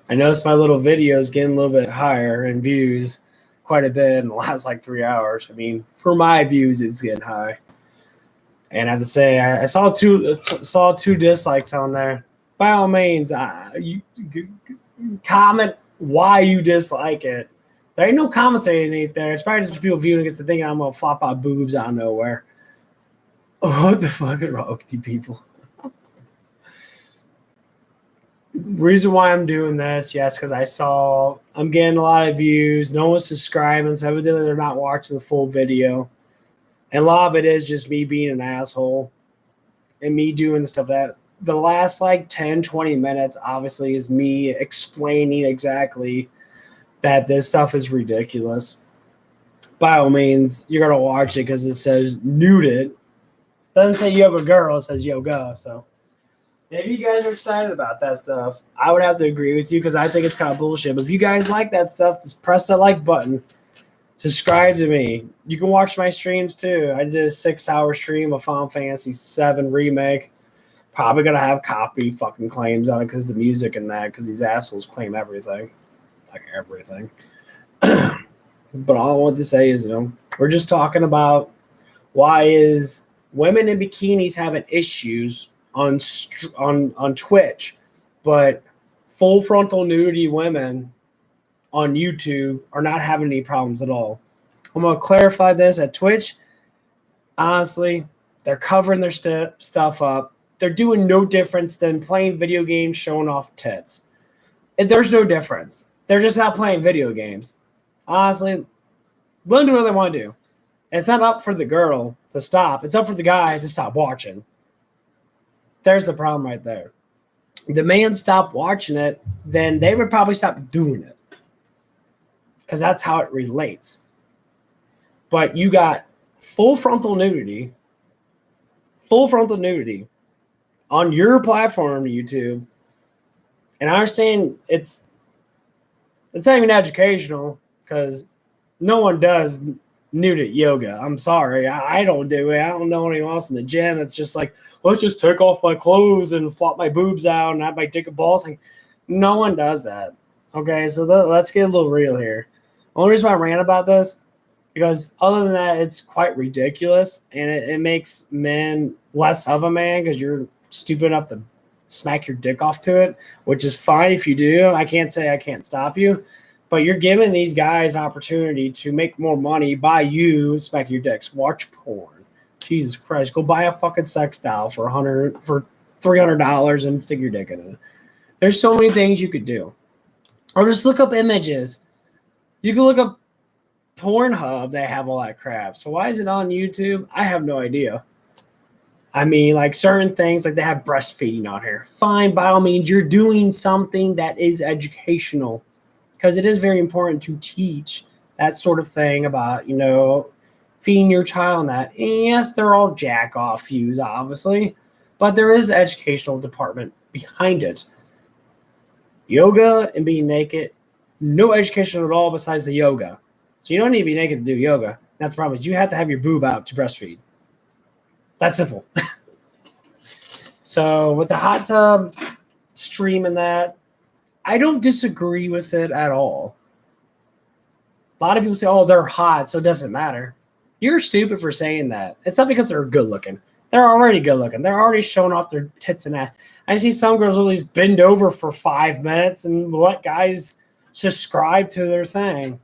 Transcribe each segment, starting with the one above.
I noticed my little videos getting a little bit higher in views, quite a bit in the last like 3 hours. I mean, for my views, it's getting high. And I have to say, I saw two dislikes on there. By all means, you comment why you dislike it. There ain't no commentating there. It's probably just people viewing it to thinking I'm gonna flop out boobs out of nowhere. What the fuck is wrong with you people? Reason why I'm doing this, yes, because I'm getting a lot of views. No one's subscribing, so evidently they're not watching the full video. And a lot of it is just me being an asshole and me doing the stuff that the last like 10, 20 minutes obviously is me explaining exactly that this stuff is ridiculous. By all means, you're going to watch it because it says nude it. Doesn't say yoga girl, it says yoga. So maybe you guys are excited about that stuff. I would have to agree with you because I think it's kind of bullshit. But if you guys like that stuff, just press that like button. Subscribe to me. You can watch my streams too. I did a 6-hour stream of Final Fantasy VII Remake. Probably going to have copy fucking claims on it because the music and that, because these assholes claim everything. Like everything. But all I want to say is, we're just talking about why is women in bikinis having issues on Twitch, but full frontal nudity women on YouTube are not having any problems at all. I'm going to clarify this at Twitch. Honestly, they're covering their stuff up. They're doing no difference than playing video games showing off tits. There's no difference. They're just not playing video games. Honestly, let them do what they want to do. It's not up for the girl to stop. It's up for the guy to stop watching. There's the problem right there. The man stopped watching it, then they would probably stop doing it. Because that's how it relates. But you got full frontal nudity on your platform, YouTube. And I understand it's not even educational because no one does nude yoga. I'm sorry. I don't do it. I don't know anyone else in the gym. It's just like, let's just take off my clothes and flop my boobs out and have my dick and balls. Like, no one does that. Okay, so let's get a little real here. The only reason why I ran about this, because other than that, it's quite ridiculous, and it makes men less of a man because you're stupid enough to smack your dick off to it, which is fine if you do. I can't say I can't stop you, but you're giving these guys an opportunity to make more money by you smacking your dicks. Watch porn. Jesus Christ, go buy a fucking sex doll for $300 and stick your dick in it. There's so many things you could do, or just look up images. You can look up Pornhub. They have all that crap. So why is it on YouTube? I have no idea. I mean, like certain things, like they have breastfeeding on here. Fine, by all means, you're doing something that is educational because it is very important to teach that sort of thing about, feeding your child and that. And yes, they're all jack-off views, obviously, but there is an educational department behind it. Yoga and being naked, no education at all besides the yoga. So you don't need to be naked to do yoga. That's the problem. Is you have to have your boob out to breastfeed. That's simple. So with the hot tub stream and that, I don't disagree with it at all. A lot of people say, oh, they're hot, so it doesn't matter. You're stupid for saying that. It's not because they're good looking. They're already good looking. They're already showing off their tits and that. I see some girls at least bend over for 5 minutes and let guys subscribe to their thing.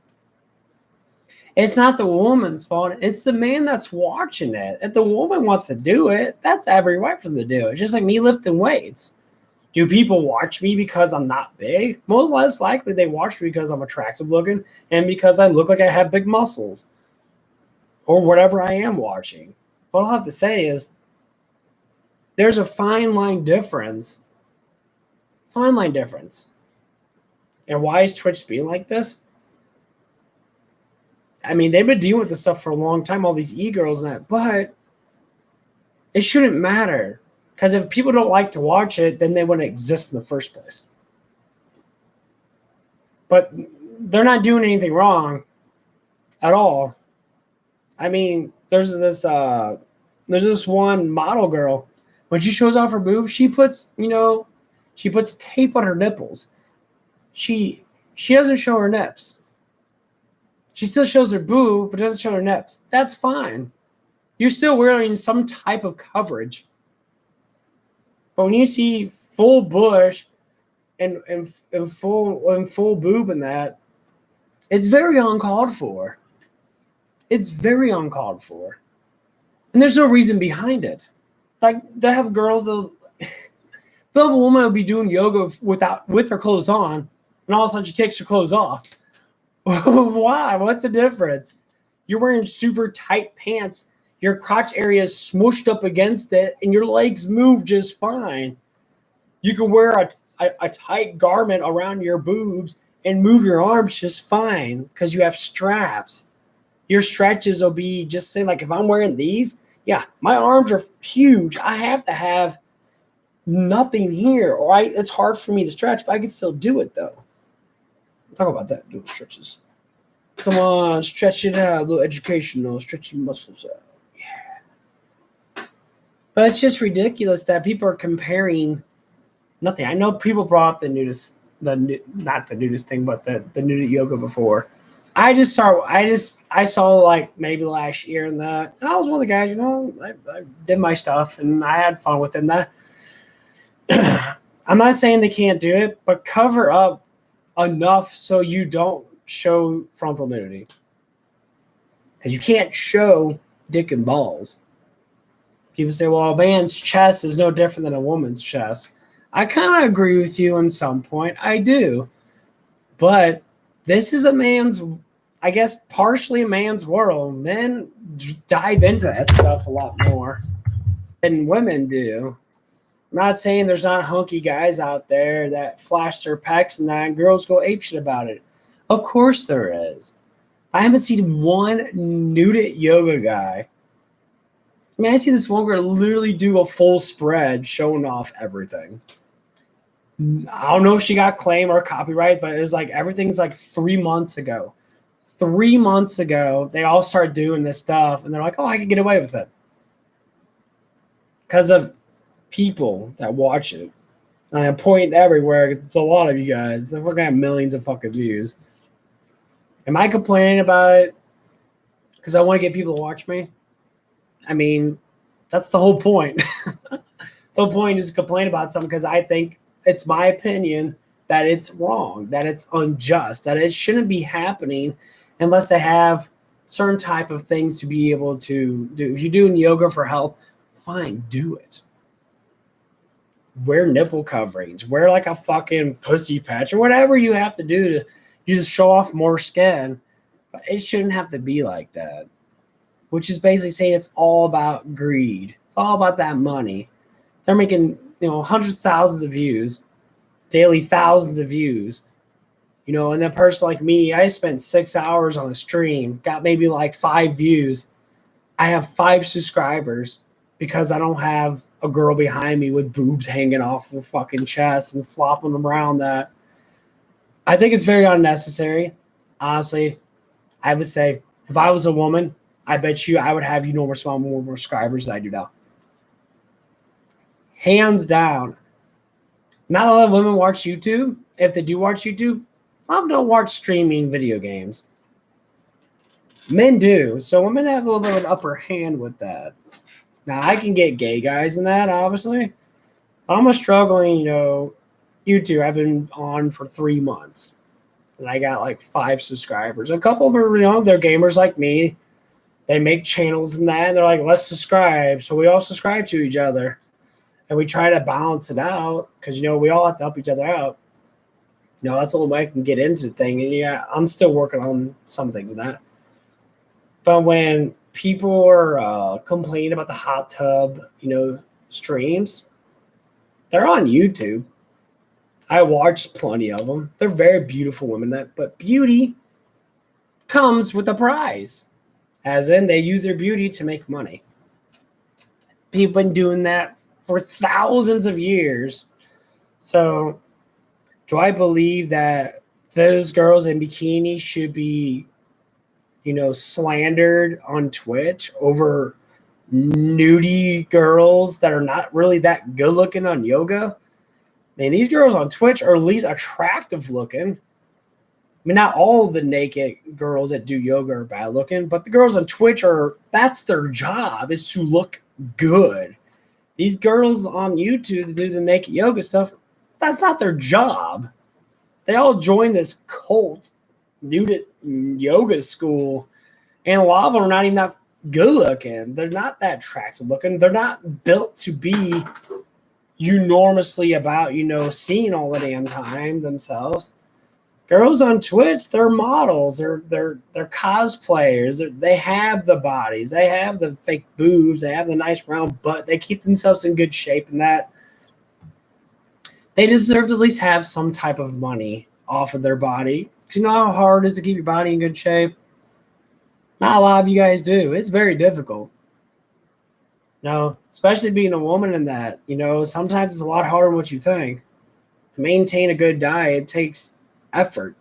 It's not the woman's fault. It's the man that's watching it. If the woman wants to do it, that's every right for them to do it. Just like me lifting weights. Do people watch me because I'm not big? Most less likely they watch me because I'm attractive looking and because I look like I have big muscles. Or whatever I am watching. What I'll have to say is there's a fine line difference. Fine line difference. And why is Twitch being like this? I mean, they've been dealing with this stuff for a long time, all these e-girls and that, but it shouldn't matter. Because if people don't like to watch it, then they wouldn't exist in the first place. But they're not doing anything wrong at all. I mean, there's this There's this one model girl. When she shows off her boobs, she puts tape on her nipples. She doesn't show her nips. She still shows her boob, but doesn't show her nips. That's fine. You're still wearing some type of coverage. But when you see full bush and full boob in that, it's very uncalled for. It's very uncalled for. And there's no reason behind it. Like, they have girls they'll have a woman who'll be doing yoga with her clothes on, and all of a sudden she takes her clothes off. Why? What's the difference? You're wearing super tight pants. Your crotch area is smooshed up against it, and your legs move just fine. You can wear a tight garment around your boobs and move your arms just fine because you have straps. Your stretches will be just saying, like, if I'm wearing these, yeah, my arms are huge. I have to have nothing here, or it's hard for me to stretch, but I can still do it, though. Talk about that, doing stretches. Come on, stretch it out. A little educational, stretch your muscles out. Yeah. But it's just ridiculous that people are comparing nothing. I know people brought up the nudist, not the nudist thing, but the nudist yoga before. I saw like maybe last year and I was one of the guys, I did my stuff and I had fun with it. And I'm not saying they can't do it, but cover up enough so you don't show frontal nudity. Because you can't show dick and balls. People say, well, a man's chest is no different than a woman's chest. I kind of agree with you on some point. I do. But this is I guess, partially a man's world. Men dive into that stuff a lot more than women do. I'm not saying there's not hunky guys out there that flash their pecs and girls go apeshit about it. Of course there is. I haven't seen one nude yoga guy. I mean, I see this one girl literally do a full spread showing off everything. I don't know if she got claim or copyright, but it was like everything's like 3 months ago. 3 months ago, they all started doing this stuff, and they're like, oh, I can get away with it. Because of people that watch it. And I point everywhere because it's a lot of you guys. I've got millions of fucking views. Am I complaining about it because I want to get people to watch me? I mean, that's the whole point. The whole point is to complain about something because I think it's my opinion that it's wrong, that it's unjust, that it shouldn't be happening unless they have certain type of things to be able to do. If you're doing yoga for health, fine, do it. Wear nipple coverings, wear like a fucking pussy patch or whatever you have to do to just show off more skin. But it shouldn't have to be like that, which is basically saying it's all about greed. It's all about that money. They're making, hundreds of thousands of views, daily thousands of views, and that person like me, I spent 6 hours on a stream, got maybe like 5 views. I have 5 subscribers because I don't have a girl behind me with boobs hanging off her fucking chest and flopping them around that. I think it's very unnecessary. Honestly, I would say if I was a woman, I bet you I would have more subscribers than I do now. Hands down. Not a lot of women watch YouTube. If they do watch YouTube, a lot of them don't watch streaming video games. Men do. So women have a little bit of an upper hand with that. Now, I can get gay guys in that, obviously. I'm a struggling, YouTube. I've been on for 3 months. And I got like 5 subscribers. A couple of them, they're gamers like me. They make channels and that. And they're like, let's subscribe. So we all subscribe to each other. And we try to balance it out because, we all have to help each other out. That's the only way I can get into the thing. And yeah, I'm still working on some things in that. But when people are complaining about the hot tub, streams, they're on YouTube. I watched plenty of them. They're very beautiful women. But beauty comes with a price. As in, they use their beauty to make money. People have been doing that for thousands of years. So, do I believe that those girls in bikinis should be, slandered on Twitch over nudie girls that are not really that good looking on yoga. Man, these girls on Twitch are at least attractive looking. I mean, not all the naked girls that do yoga are bad looking, but the girls on Twitch that's their job, is to look good. These girls on YouTube that do the naked yoga stuff, that's not their job. They all join this cult, nude yoga school, and a lot of them are not even that good looking. They're not that attractive looking. They're not built to be enormously about, seeing all the damn time themselves. Girls on Twitch, they're models, they're cosplayers. They have the bodies, they have the fake boobs, they have the nice round butt. They keep themselves in good shape, and that they deserve to at least have some type of money off of their body. Because you know how hard it is to keep your body in good shape? Not a lot of you guys do. It's very difficult. Especially being a woman in that, sometimes it's a lot harder than what you think. To maintain a good diet takes effort.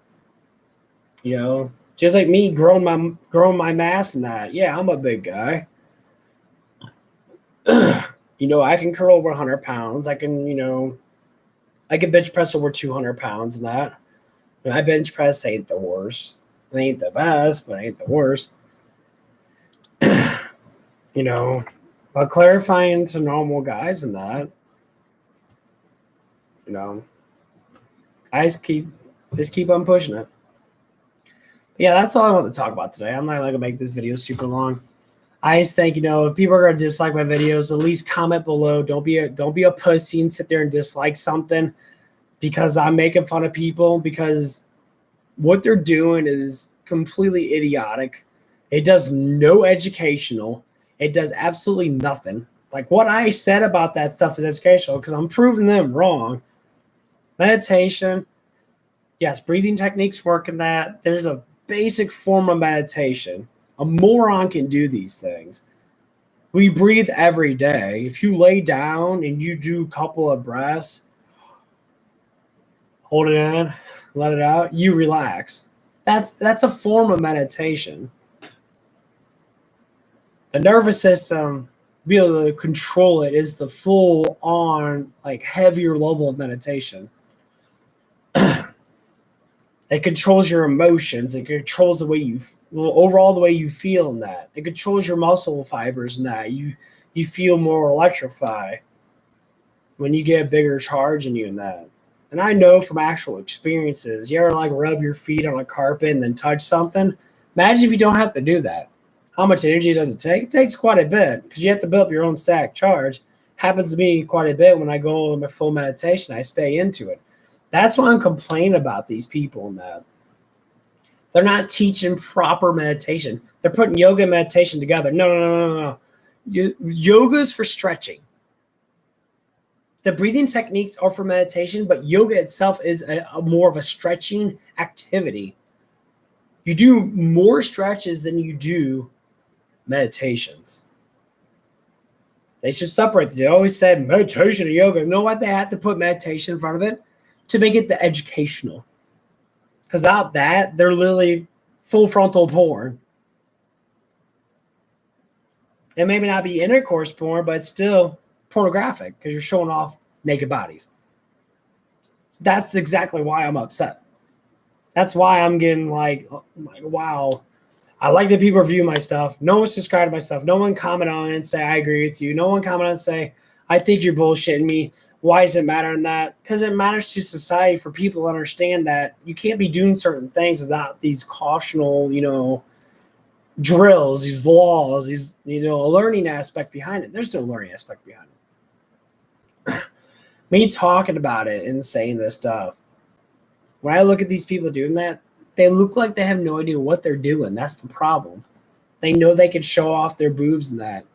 Just like me growing my mass in that. Yeah, I'm a big guy. I can curl over 100 pounds. I can bench press over 200 pounds and that. My bench press ain't the worst. It ain't the best, but it ain't the worst. But clarifying to normal guys in that, I just keep on pushing it. But yeah, that's all I want to talk about today. I'm not going to make this video super long. I just think, if people are going to dislike my videos, at least comment below. Don't be a pussy and sit there and dislike something because I'm making fun of people, because what they're doing is completely idiotic. It does no educational. It does absolutely nothing. Like what I said about that stuff is educational because I'm proving them wrong. Meditation, yes, breathing techniques work in that. There's a basic form of meditation. A moron can do these things. We breathe every day. If you lay down and you do a couple of breaths, hold it in, let it out, you relax. That's a form of meditation. The nervous system, be able to control it, is the full on, like, heavier level of meditation. It controls your emotions. It controls the way the way you feel in that. It controls your muscle fibers in that. You feel more electrified when you get a bigger charge in you in that. And I know from actual experiences, you ever rub your feet on a carpet and then touch something? Imagine if you don't have to do that. How much energy does it take? It takes quite a bit because you have to build up your own static charge. Happens to me quite a bit when I go on my full meditation. I stay into it. That's why I'm complaining about these people and that. They're not teaching proper meditation. They're putting yoga and meditation together. No. Yoga is for stretching. The breathing techniques are for meditation, but yoga itself is a more of a stretching activity. You do more stretches than you do meditations. They should separate. They always said meditation and yoga. You know what? They have to put meditation in front of it to make it the educational. Because without that, they're literally full frontal porn. It may not be intercourse porn, but it's still pornographic because you're showing off naked bodies. That's exactly why I'm upset. That's why I'm getting wow. I like that people review my stuff. No one subscribed to my stuff. No one comment on it and say, I agree with you. No one comment on it and say, I think you're bullshitting me. Why does it matter in that? Because it matters to society for people to understand that you can't be doing certain things without these cautional, drills, these laws, these, a learning aspect behind it. There's no learning aspect behind it. Me talking about it and saying this stuff, when I look at these people doing that, they look like they have no idea what they're doing. That's the problem. They know they can show off their boobs and that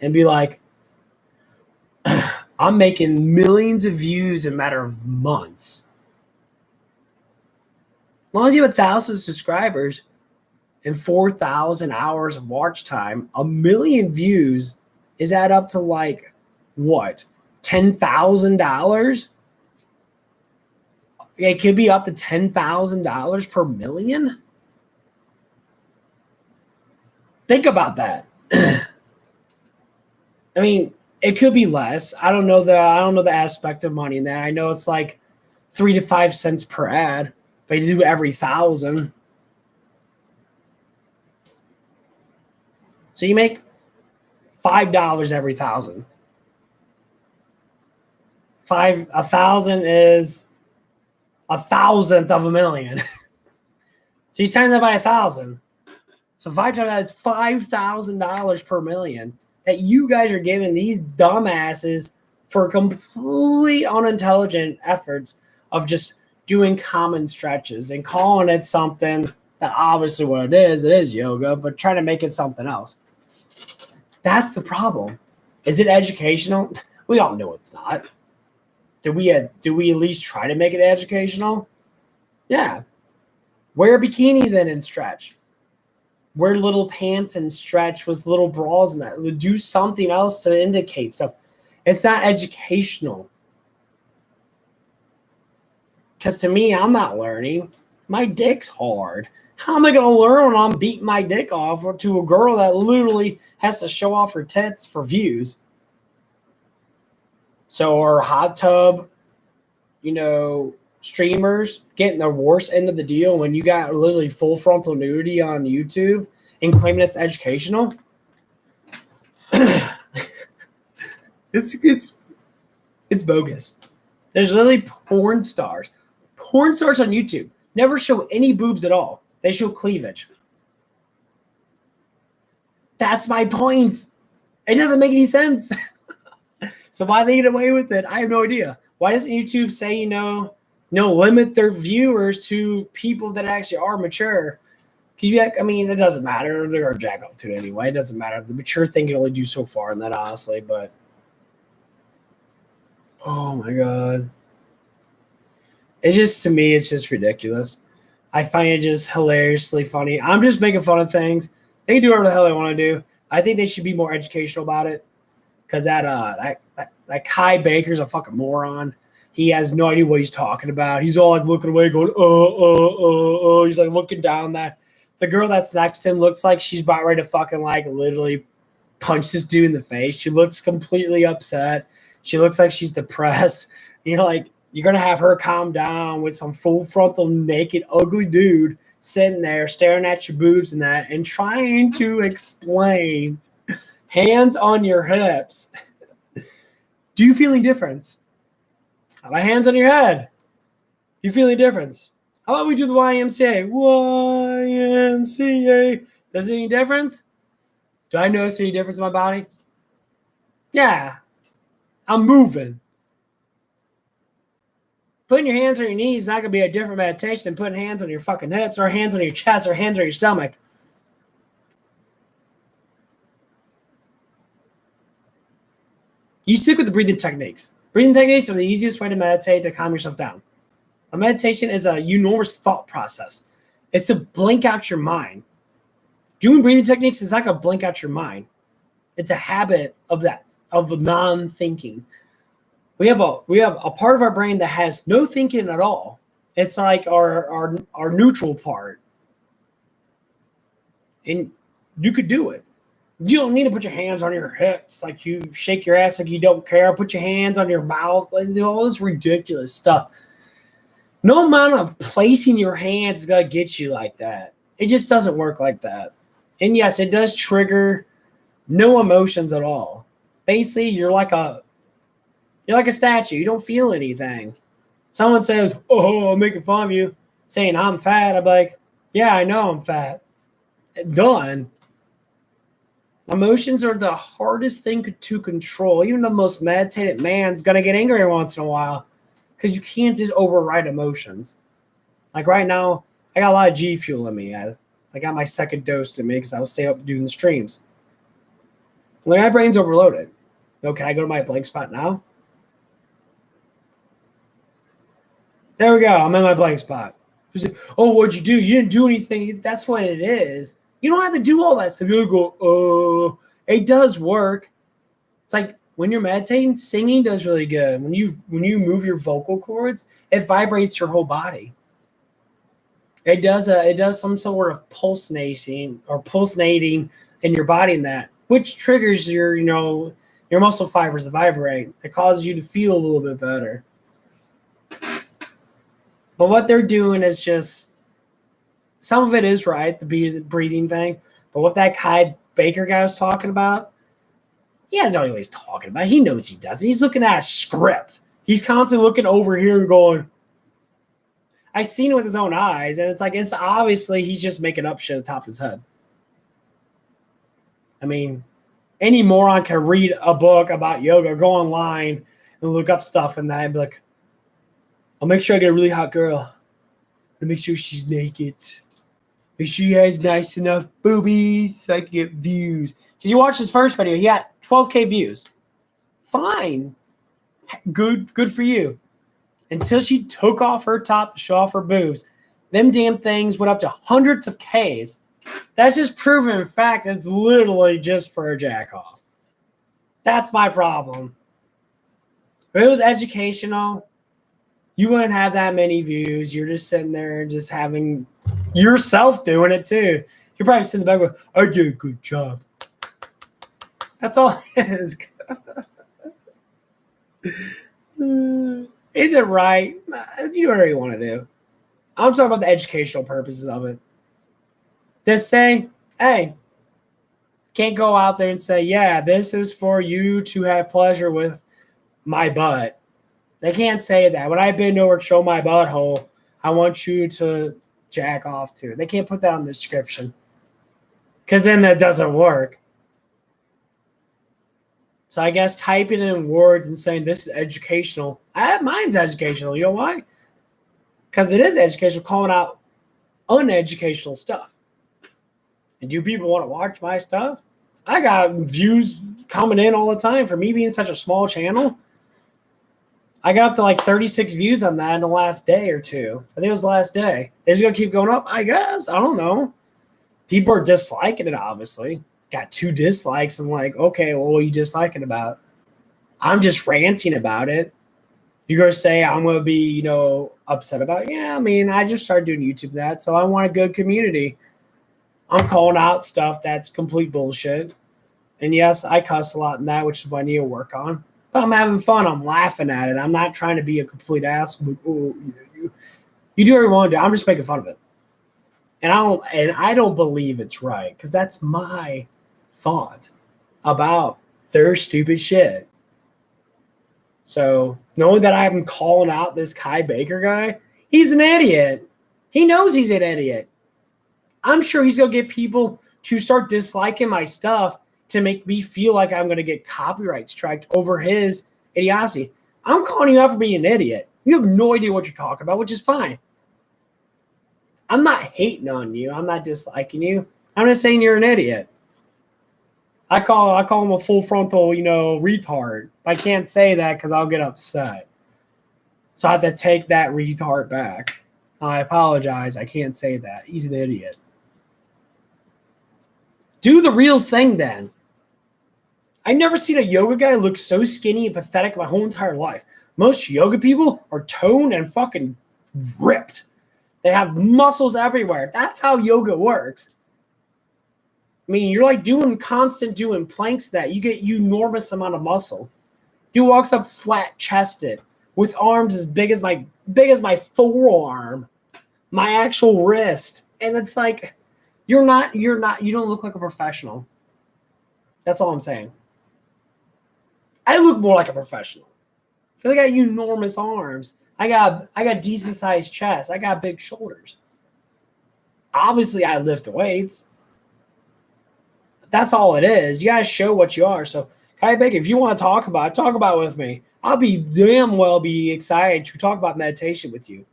and be like, I'm making millions of views in a matter of months. As long as you have 1,000 subscribers and 4,000 hours of watch time, 1 million views is add up to what? $10,000? It could be up to $10,000 per million. Think about that. I mean, it could be less. I don't know the aspect of money in that. I know it's like 3 to 5 cents per ad, but you do every 1,000. So you make $5 every 1,000. 1,000 is 1,000th of a million. So you times that by 1,000. So 5 times that is $5,000 per million that you guys are giving these dumbasses for complete unintelligent efforts of just doing common stretches and calling it something that obviously what it is yoga, but trying to make it something else. That's the problem. Is it educational? We all know it's not. Do we at least try to make it educational? Yeah. Wear a bikini then and stretch. Wear little pants and stretch with little bras and that. Do something else to indicate stuff. It's not educational. Because to me, I'm not learning. My dick's hard. How am I going to learn when I'm beating my dick off to a girl that literally has to show off her tits for views? So our hot tub, streamers getting the worst end of the deal when you got literally full frontal nudity on YouTube and claiming it's educational. It's bogus. There's literally porn stars on YouTube never show any boobs at all. They show cleavage. That's my point. It doesn't make any sense. So why they get away with it, I have no idea. Why doesn't YouTube say, limit their viewers to people that actually are mature? Because it doesn't matter. They're going to jack up to it anyway. It doesn't matter. The mature thing can only do so far in that, honestly. But, oh my God. To me, it's just ridiculous. I find it just hilariously funny. I'm just making fun of things. They can do whatever the hell they want to do. I think they should be more educational about it. Because that Kai Baker's a fucking moron. He has no idea what he's talking about. He's all like looking away, going, He's like looking down. That the girl that's next to him looks like she's about ready to fucking like literally punch this dude in the face. She looks completely upset. She looks like she's depressed. And you're like, you're gonna have her calm down with some full frontal naked ugly dude sitting there staring at your boobs and that and trying to explain hands on your hips. Do you feel any difference? How about hands on your head? Do you feel any difference? How about we do the YMCA? YMCA. Does it any difference? Do I notice any difference in my body? Yeah. I'm moving. Putting your hands on your knees is not going to be a different meditation than putting hands on your fucking hips or hands on your chest or hands on your stomach. You stick with the breathing techniques. Breathing techniques are the easiest way to meditate to calm yourself down. A meditation is a enormous thought process. It's to blink out your mind. Doing breathing techniques is not going to blink out your mind. It's a habit of non-thinking. We have a part of our brain that has no thinking at all. It's like our neutral part. And you could do it. You don't need to put your hands on your hips like you shake your ass like you don't care. Put your hands on your mouth. Like, all this ridiculous stuff. No amount of placing your hands is going to get you like that. It just doesn't work like that. And yes, it does trigger no emotions at all. Basically, you're like a statue. You don't feel anything. Someone says, "Oh, I'm making fun of you," saying I'm fat. I'm like, yeah, I know I'm fat. Done. Emotions are the hardest thing to control. Even the most meditated man's going to get angry once in a while because you can't just override emotions. Like right now, I got a lot of G Fuel in me. I got my second dose in me because I was staying up doing the streams. Like my brain's overloaded. Can I go to my blank spot now? There we go. I'm in my blank spot. Oh, what'd you do? You didn't do anything. That's what it is. You don't have to do all that stuff. You go, oh, it does work. It's like when you're meditating, singing does really good. When you move your vocal cords, it vibrates your whole body. It does some sort of pulsating in your body in that, which triggers your your muscle fibers vibrate. It causes you to feel a little bit better. But what they're doing is just, some of it is right, the breathing thing. But what that Kai Baker guy was talking about, he has no idea what he's talking about. He knows he does. He's looking at a script. He's constantly looking over here and going, I've seen it with his own eyes, and it's like, it's obviously he's just making up shit at the top of his head. I mean, any moron can read a book about yoga, go online and look up stuff and that and be like, I'll make sure I get a really hot girl. And make sure she's naked. Make sure she has nice enough boobies so I can get views. Because you watch his first video, he had 12K views. Fine. Good for you. Until she took off her top to show off her boobs. Them damn things went up to hundreds of Ks. That's just proven fact. It's literally just for a jack off. That's my problem. If it was educational, you wouldn't have that many views. You're just sitting there and just having yourself doing it too. You're probably sitting in the back going, I did a good job. That's all it is. Is it right? You do whatever you want to do. I'm talking about the educational purposes of it. Just say, hey, can't go out there and say, yeah, this is for you to have pleasure with my butt. They can't say that. When I bend over and show my butthole, I want you to jack off to. They can't put that on the description. Because then that doesn't work. So I guess typing in words and saying this is educational. Mine's educational. You know why? Because it is educational, calling out uneducational stuff. And do people want to watch my stuff? I got views coming in all the time for me being such a small channel. I got up to like 36 views on that in the last day or two. I think it was the last day. Is it going to keep going up? I guess. I don't know. People are disliking it, obviously. Got 2 dislikes. I'm like, okay, well, what are you disliking about? I'm just ranting about it. You're going to say I'm going to be, upset about it? Yeah, I mean, I just started doing YouTube that, so I want a good community. I'm calling out stuff that's complete bullshit. And yes, I cuss a lot in that, which is what I need to work on. But I'm having fun. I'm laughing at it. I'm not trying to be a complete asshole. Oh, yeah, you do whatever you want to do. I'm just making fun of it. And I don't believe it's right because that's my thought about their stupid shit. So knowing that I'm calling out this Kai Baker guy, he's an idiot. He knows he's an idiot. I'm sure he's going to get people to start disliking my stuff to make me feel like I'm going to get copyright striked over his idiocy. I'm calling you out for being an idiot. You have no idea what you're talking about, which is fine. I'm not hating on you. I'm not disliking you. I'm just saying you're an idiot. I call him a full frontal, retard. I can't say that because I'll get upset. So I have to take that retard back. I apologize. I can't say that. He's an idiot. Do the real thing then. I've never seen a yoga guy look so skinny and pathetic my whole entire life. Most yoga people are toned and fucking ripped. They have muscles everywhere. That's how yoga works. I mean, you're like doing planks that you get enormous amount of muscle. Dude walks up flat chested with arms as big as my forearm, my actual wrist. And it's like, you don't look like a professional. That's all I'm saying. I look more like a professional. Because I got enormous arms. I got decent sized chest. I got big shoulders. Obviously, I lift weights. That's all it is. You guys show what you are. So, Kai Baker, if you want to talk about it with me. I'll be damn well be excited to talk about meditation with you.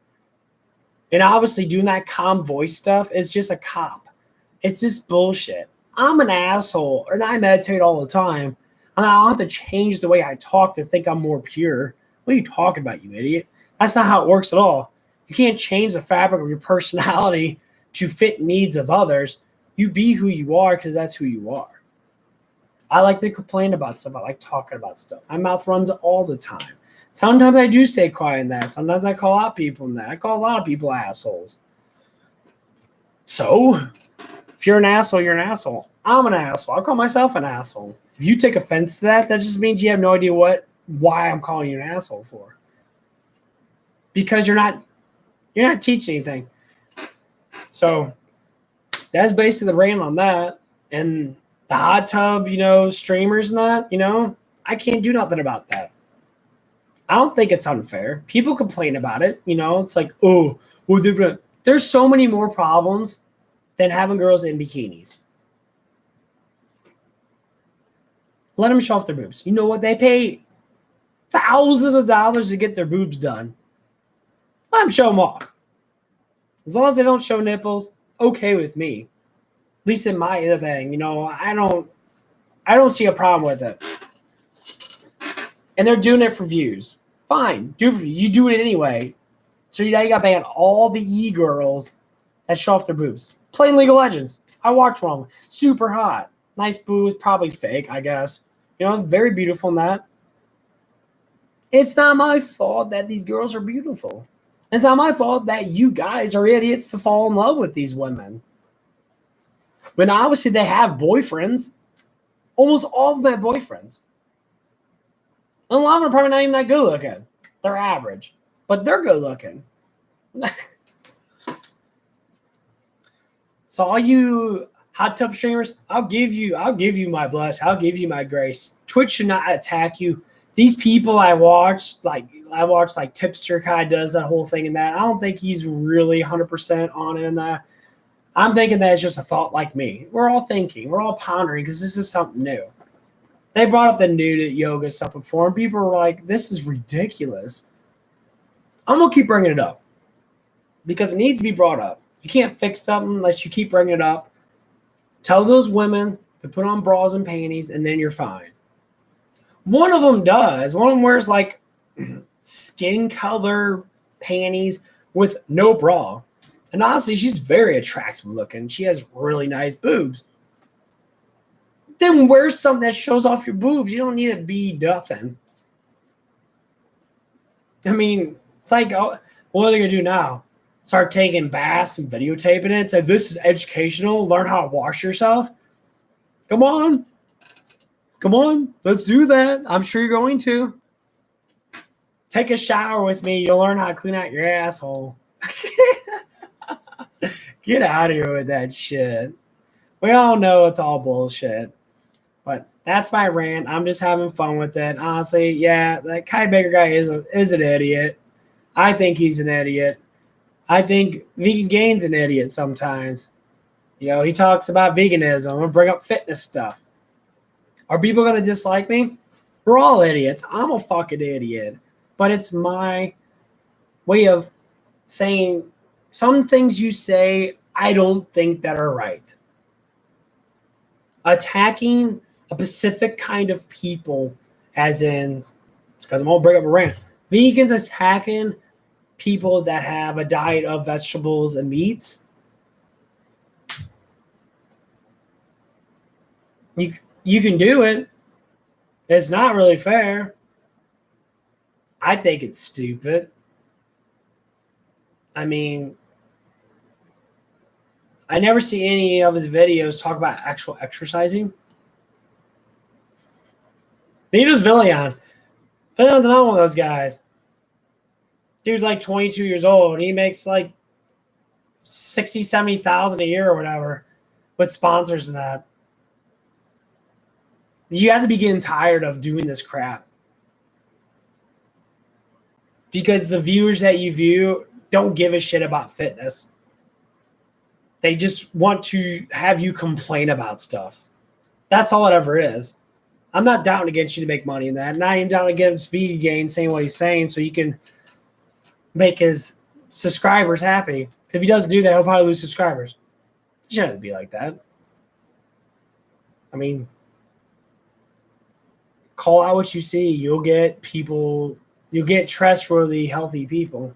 And obviously, doing that calm voice stuff is just a cop. It's just bullshit. I'm an asshole, and I meditate all the time. And I don't have to change the way I talk to think I'm more pure. What are you talking about, you idiot? That's not how it works at all. You can't change the fabric of your personality to fit needs of others. You be who you are because that's who you are. I like to complain about stuff. I like talking about stuff. My mouth runs all the time. Sometimes I do stay quiet in that. Sometimes I call out people in that. I call a lot of people assholes. So, if you're an asshole, you're an asshole. I'm an asshole. I'll call myself an asshole. If you take offense to that, that just means you have no idea why I'm calling you an asshole for. Because you're not teaching anything. So that's basically the rant on that. And the hot tub, streamers and that, I can't do nothing about that. I don't think it's unfair. People complain about it. It's like, oh, well, there's so many more problems than having girls in bikinis. Let them show off their boobs. You know what? They pay thousands of dollars to get their boobs done. Let them show them off. As long as they don't show nipples, okay with me. At least in my thing, I don't see a problem with it. And they're doing it for views. Fine, you do it anyway. So now you got to ban all the e-girls that show off their boobs. Playing League of Legends. I watch one. Super hot. Nice boobs, probably fake, I guess. Very beautiful in that. It's not my fault that these girls are beautiful. It's not my fault that you guys are idiots to fall in love with these women. When obviously they have boyfriends. Almost all of them have boyfriends. And a lot of them are probably not even that good looking. They're average. But they're good looking. So all you hot tub streamers, I'll give you my bless. I'll give you my grace. Twitch should not attack you. These people I watch like Tipster Kai does that whole thing and that. I don't think he's really 100% on it in that. I'm thinking that it's just a thought like me. We're all thinking. We're all pondering because this is something new. They brought up the nude yoga stuff before, and people were like, this is ridiculous. I'm going to keep bringing it up because it needs to be brought up. You can't fix something unless you keep bringing it up. Tell those women to put on bras and panties, and then you're fine. One of them does. One of them wears like skin color panties with no bra. And honestly, she's very attractive looking. She has really nice boobs. Then wear something that shows off your boobs. You don't need to be nothing. I mean, it's like, what are they going to do now? Start taking baths and videotaping it? Say, this is educational. Learn how to wash yourself. Come on. Come on. Let's do that. I'm sure you're going to. Take a shower with me. You'll learn how to clean out your asshole. Get out of here with that shit. We all know it's all bullshit. But that's my rant. I'm just having fun with it. Honestly, yeah, that Kai Baker guy is an idiot. I think he's an idiot. I think Vegan Gain's an idiot sometimes. He talks about veganism. I'm going to bring up fitness stuff. Are people going to dislike me? We're all idiots. I'm a fucking idiot. But it's my way of saying some things you say I don't think that are right. Attacking a specific kind of people, as in, it's because I'm going to bring up a rant. Vegans attacking people that have a diet of vegetables and meats. You can do it. It's not really fair. I think it's stupid. I mean, I never see any of his videos talk about actual exercising. Neither does Villian. Villion's not one of those guys. Dude's like 22 years old, and he makes like 60, 70,000 a year or whatever with sponsors and that. You have to be getting tired of doing this crap. Because the viewers that you view don't give a shit about fitness. They just want to have you complain about stuff. That's all it ever is. I'm not doubting against you to make money in that. Not even doubting against Vegan Gain saying what he's saying so he can make his subscribers happy. If he doesn't do that, he'll probably lose subscribers. It shouldn't be like that. I mean, call out what you see. You'll get trustworthy, healthy people.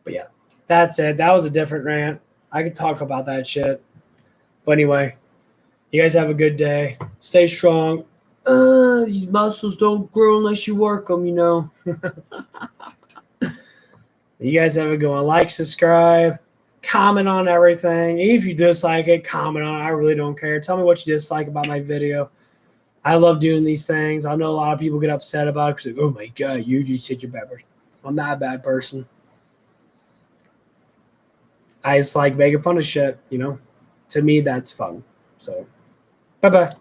But yeah, that's it. That was a different rant. I could talk about that shit. But anyway, you guys have a good day. Stay strong. These muscles don't grow unless you work them, You guys have a good one. Like, subscribe, comment on everything. If you dislike it, comment on it. I really don't care. Tell me what you dislike about my video. I love doing these things. I know a lot of people get upset about it because, like, oh my God, you just said you're a bad person. I'm not a bad person. I just like making fun of shit, you know? To me, that's fun. So, bye bye.